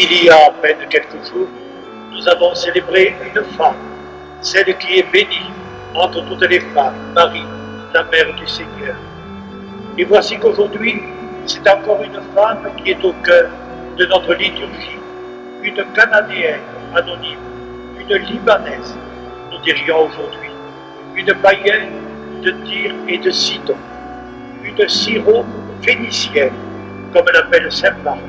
Il y a à peine quelques jours, nous avons célébré une femme, celle qui est bénie entre toutes les femmes, Marie, la mère du Seigneur. Et voici qu'aujourd'hui, c'est encore une femme qui est au cœur de notre liturgie, une Cananéenne anonyme, une Libanaise, nous dirions aujourd'hui, une païenne de Tyr et de Sidon, une Syro-phénicienne, comme l'appelle saint Marc.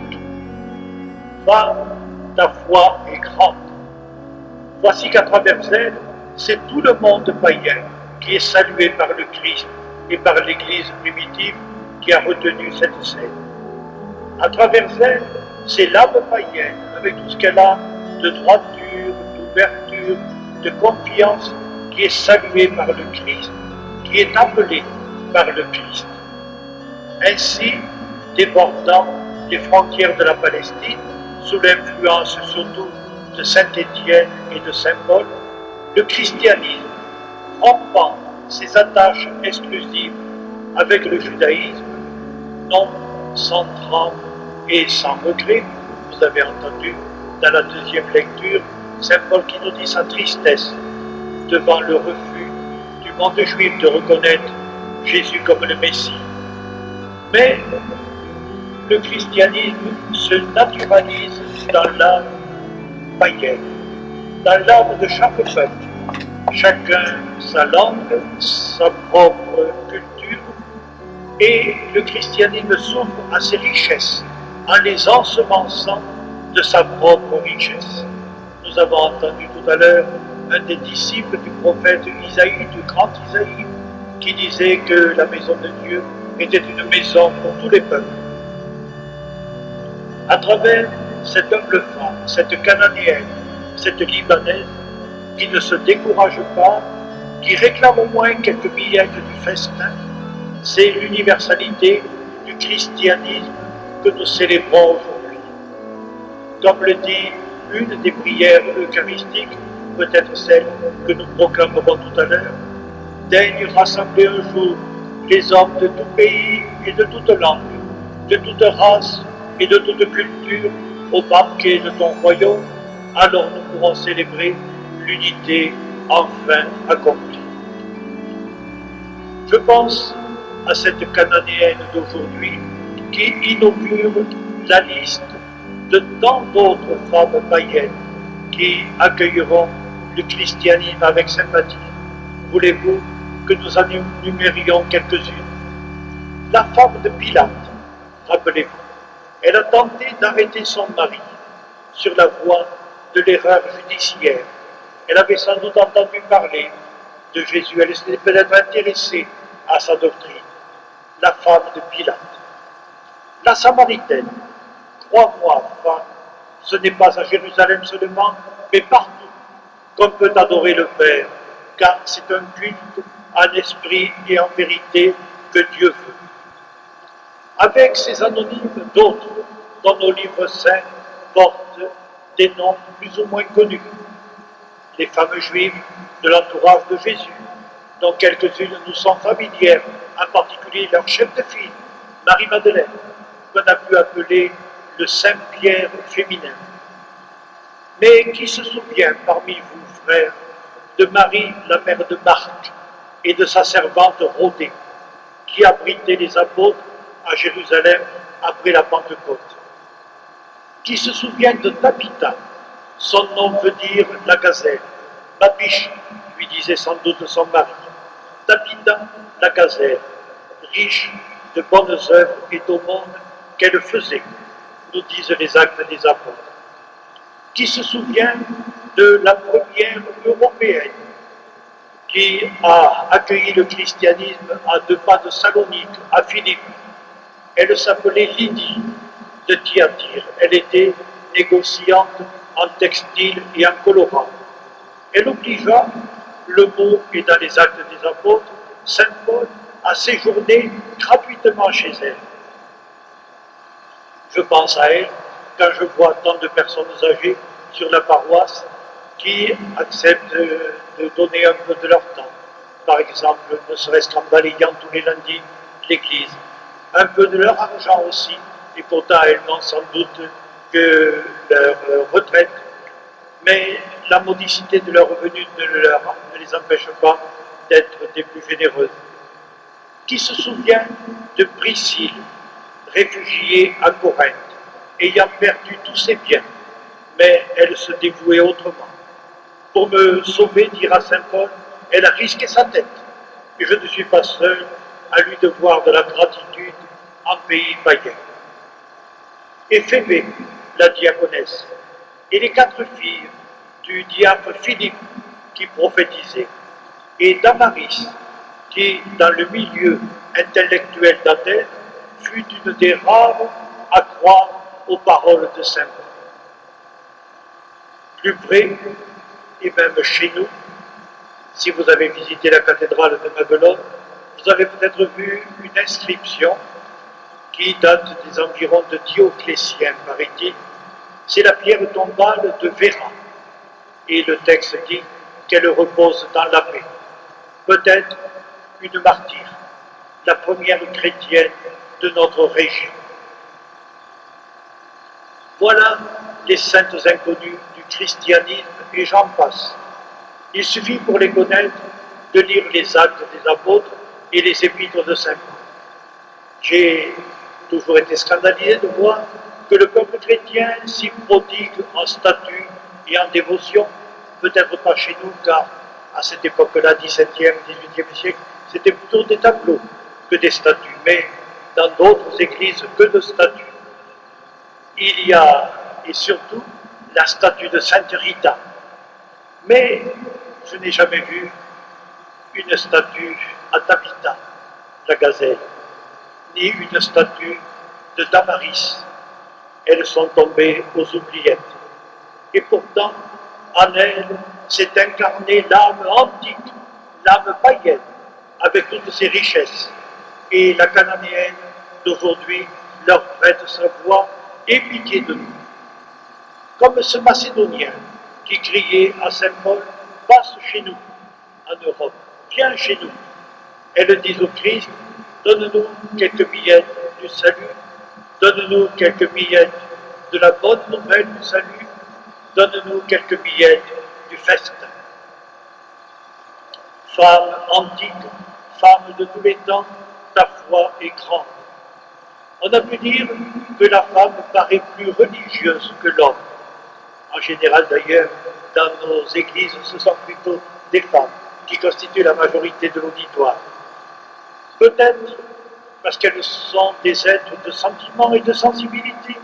Femme, ta foi est grande. Voici qu'à travers elle, c'est tout le monde païen qui est salué par le Christ et par l'Église primitive qui a retenu cette scène. À travers elle, c'est l'âme païenne, avec tout ce qu'elle a de droiture, d'ouverture, de confiance, qui est saluée par le Christ, qui est appelée par le Christ. Ainsi, débordant les frontières de la Palestine, sous l'influence surtout de saint Étienne et de saint Paul, le christianisme, rompant ses attaches exclusives avec le judaïsme, non sans tremble et sans regret. Vous avez entendu dans la deuxième lecture saint Paul qui nous dit sa tristesse devant le refus du monde juif de reconnaître Jésus comme le Messie. Mais le christianisme se naturalise dans l'âme païenne, dans l'âme de chaque peuple. Chacun sa langue, sa propre culture, et le christianisme s'ouvre à ses richesses en les ensemençant de sa propre richesse. Nous avons entendu tout à l'heure un des disciples du prophète Isaïe, du grand Isaïe, qui disait que la maison de Dieu était une maison pour tous les peuples. À travers cette humble femme, cette Cananéenne, cette Libanaise, qui ne se décourage pas, qui réclame au moins quelques miettes du festin, c'est l'universalité du christianisme que nous célébrons aujourd'hui. Comme le dit une des prières eucharistiques, peut-être celle que nous proclamerons tout à l'heure, daigne rassembler un jour les hommes de tout pays et de toute langue, de toute race et de toute culture au banquet de ton royaume, alors nous pourrons célébrer l'unité enfin accomplie. Je pense à cette Cananéenne d'aujourd'hui qui inaugure la liste de tant d'autres femmes païennes qui accueilleront le christianisme avec sympathie. Voulez-vous que nous en numérions quelques-unes? La femme de Pilate, rappelez-vous, elle a tenté d'arrêter son mari sur la voie de l'erreur judiciaire. Elle avait sans doute entendu parler de Jésus, elle s'était peut-être intéressée à sa doctrine. La femme de Pilate. La Samaritaine, crois-moi, femme, ce n'est pas à Jérusalem seulement, mais partout qu'on peut adorer le Père, car c'est un culte en esprit et en vérité que Dieu veut. Avec ces anonymes, d'autres, dont nos livres saints portent des noms plus ou moins connus. Les femmes juives de l'entourage de Jésus, dont quelques-unes nous sont familières, en particulier leur chef de file, Marie-Madeleine, qu'on a pu appeler le Saint-Pierre féminin. Mais qui se souvient parmi vous, frères, de Marie, la mère de Marc, et de sa servante Rhodée, qui abritait les apôtres à Jérusalem après la Pentecôte? Qui se souvient de Tabitha, son nom veut dire la gazelle, Babiche, lui disait sans doute son mari. Tabitha, la gazelle, riche de bonnes œuvres et d'aumônes qu'elle faisait, nous disent les actes des apôtres. Qui se souvient de la première européenne qui a accueilli le christianisme à 2 pas de Salonique, à Philippe? Elle s'appelait Lydie de Thyatire. Elle était négociante en textile et en colorant. Elle obligea, le mot est dans les actes des apôtres, saint Paul à séjourner gratuitement chez elle. Je pense à elle quand je vois tant de personnes âgées sur la paroisse qui acceptent de donner un peu de leur temps. Par exemple, ne serait-ce qu'en balayant tous les lundis l'église. Un peu de leur argent aussi, et pourtant elles n'ont sans doute que leur retraite, mais la modicité de leurs revenus ne les empêche pas d'être des plus généreuses. Qui se souvient de Priscille, réfugiée à Corinthe, ayant perdu tous ses biens, mais elle se dévouait autrement. Pour me sauver, dira saint Paul, elle a risqué sa tête, et je ne suis pas seul à lui devoir de la gratitude en pays païen. Et Phébé, la diaconesse, et les 4 filles du diacre Philippe qui prophétisaient, et Damaris, qui, dans le milieu intellectuel d'Athènes, fut une des rares à croire aux paroles de saint Paul. Plus près, et même chez nous, si vous avez visité la cathédrale de Maguelone, vous avez peut-être vu une inscription qui date des environs de Dioclétien, paraît-il. C'est la pierre tombale de Véra. Et le texte dit qu'elle repose dans la paix. Peut-être une martyre, la première chrétienne de notre région. Voilà les saintes inconnues du christianisme et j'en passe. Il suffit pour les connaître de lire les actes des apôtres et les épîtres de saint Paul. J'ai toujours été scandalisé de voir que le peuple chrétien si prodigue en statues et en dévotion, peut-être pas chez nous, car à cette époque-là, 17e, 18e siècle, c'était plutôt des tableaux que des statues, mais dans d'autres églises que de statues. Il y a, et surtout, la statue de Sainte Rita. Mais je n'ai jamais vu une statue à Tabitha, la gazelle, ni une statue de Damaris. Elles sont tombées aux oubliettes. Et pourtant, en elles s'est incarnée l'âme antique, l'âme païenne, avec toutes ses richesses. Et la cananéenne d'aujourd'hui leur prête sa voix et pitié de nous. Comme ce Macédonien qui criait à saint Paul, passe chez nous, en Europe, viens chez nous. Elles disent au Christ, donne-nous quelques billets du salut, donne-nous quelques billets de la bonne nouvelle du salut, donne-nous quelques billets du festin. Femme antique, femme de tous les temps, ta foi est grande. On a pu dire que la femme paraît plus religieuse que l'homme. En général d'ailleurs, dans nos églises, ce sont plutôt des femmes qui constituent la majorité de l'auditoire. Peut-être parce qu'elles sont des êtres de sentiments et de sensibilité.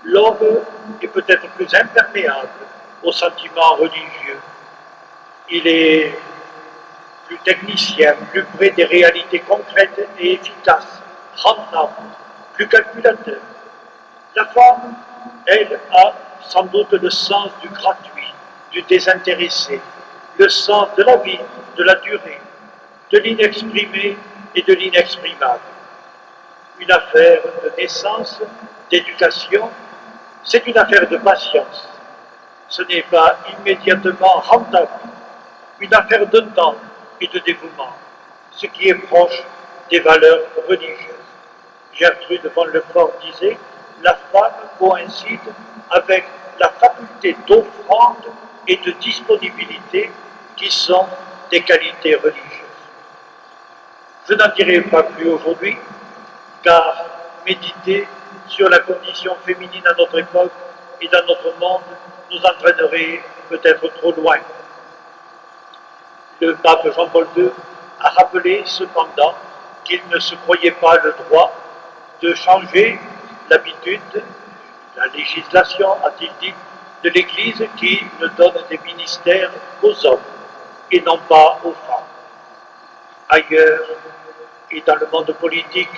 L'homme est peut-être plus imperméable aux sentiments religieux. Il est plus technicien, plus près des réalités concrètes et efficaces, rentable, plus calculateur. La femme, elle, a sans doute le sens du gratuit, du désintéressé, le sens de la vie, de la durée, de l'inexprimé et de l'inexprimable. Une affaire de naissance, d'éducation, c'est une affaire de patience. Ce n'est pas immédiatement rentable. Une affaire de temps et de dévouement, ce qui est proche des valeurs religieuses. Gertrude von Lefort disait, la femme coïncide avec la faculté d'offrande et de disponibilité qui sont des qualités religieuses. Je n'en dirai pas plus aujourd'hui, car méditer sur la condition féminine à notre époque et dans notre monde nous entraînerait peut-être trop loin. Le pape Jean-Paul II a rappelé cependant qu'il ne se croyait pas le droit de changer l'habitude, la législation, a-t-il dit, de l'Église qui ne donne des ministères qu'aux hommes et non pas aux femmes. Ailleurs et dans le monde politique,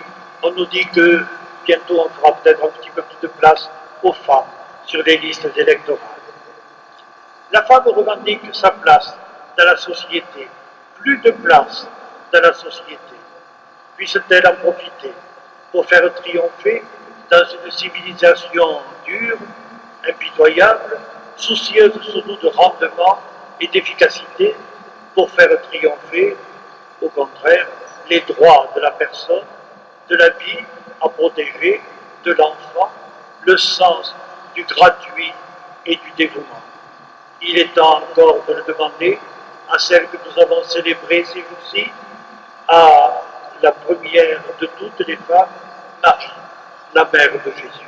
on nous dit que bientôt on fera peut-être un petit peu plus de place aux femmes sur les listes électorales. La femme revendique sa place dans la société, plus de place dans la société. Puisse-t-elle en profiter pour faire triompher dans une civilisation dure, impitoyable, soucieuse surtout de rendement et d'efficacité, pour faire triompher, au contraire, les droits de la personne, de la vie à protéger, de l'enfant, le sens du gratuit et du dévouement. Il est temps encore de le demander à celle que nous avons célébrée ces jours-ci, à la première de toutes les femmes, Marie, la mère de Jésus.